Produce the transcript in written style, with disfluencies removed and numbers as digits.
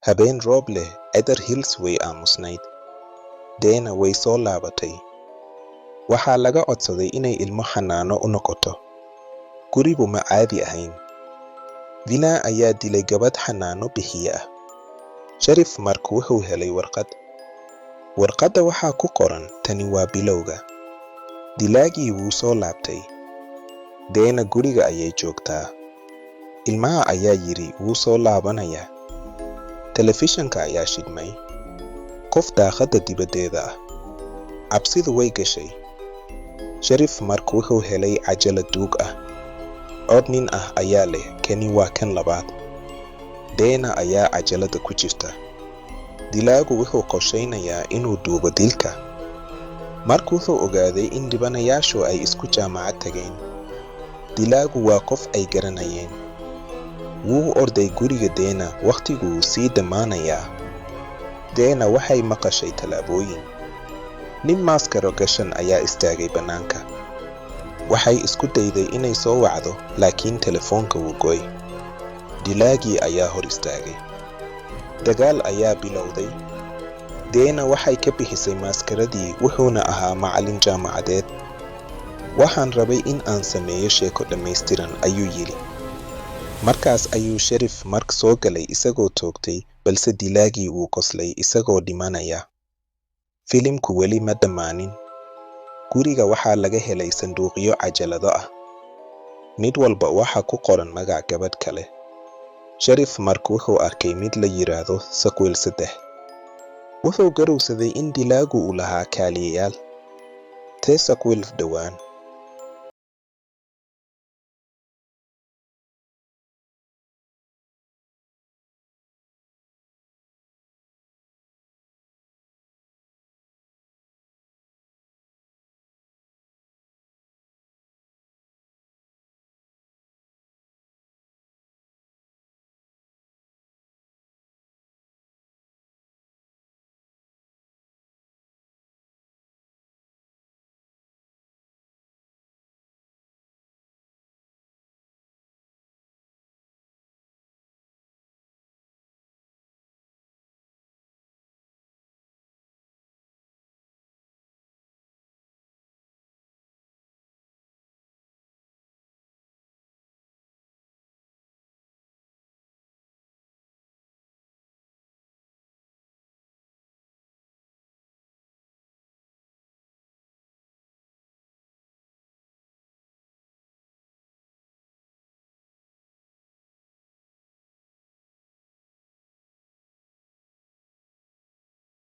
habeen roob leh Cedar Hills way aamusnayd. Deena way soo laabatay. Waxaa laga codsaday inay ilmo xanaano u noqoto. Gurigu ma caadi ahayn. Vina ayaa dilay gabadh xanaano bixiye ah. Sharif Mark wuxuu helay warqad. Warqadda waxaa ku qoran tani waa bilowga. Dilaagii wuu soo laabtay. Deena guriga ayay joogtaa. Ilmaha ayaa yiri wuu soo laabanayaa. Telefishanka ayaa shidmay. Qof daaqadda dibaddeeda ah. Cabsidu way gashay. Sharif Mark wuxuu helay cajalad duug ah. Cod nin ah ayaa leh kani waa kan labaad. Deena ayaa cajalada ku jirta. Dilaagu wuxuu qorsheynayaa inuu duubo dilka. Mark wuxuu ogaaday in dhibanayaashu ay isku jaamacad tageen. Dilaagu waa qof ay garanayeen. Wuu orday guriga Deena waqtiguu sii dhammaanayaa. Deena waxay maqashay talaabooyin. Nin maaskaro gashan ayaa istaagay bannaanka. Waxay isku dayday inay soo wacdo laakiin telefoonka wuu go'ay. Dilaagii ayaa hor istaagay. Dagaal ayaa bilowday. Deena waxay ka bixisay maaskaradii wuxuuna ahaa macallin jaamacadeed. Waxaan rabay in aan sameeyo sheeko dhammaystiran ayuu yiri. Markaas ayuu Sharif Mark soo galay isagoo toogtay balse dilaagii wuu qoslay isagoo dhimanaya. Filimku weli ma dhammaanin. Guriga waxaa laga helay sanduuqyo cajalado ah. Mid walba waxaa ku qoran magac gabadh kale. Sharif Mark wuxuu arkay mid la yiraahdo Sakwil 3. Wuxuu garowsaday in dilaagu uu lahaa kaaliyayaal. Tee Sakwil dhawaan.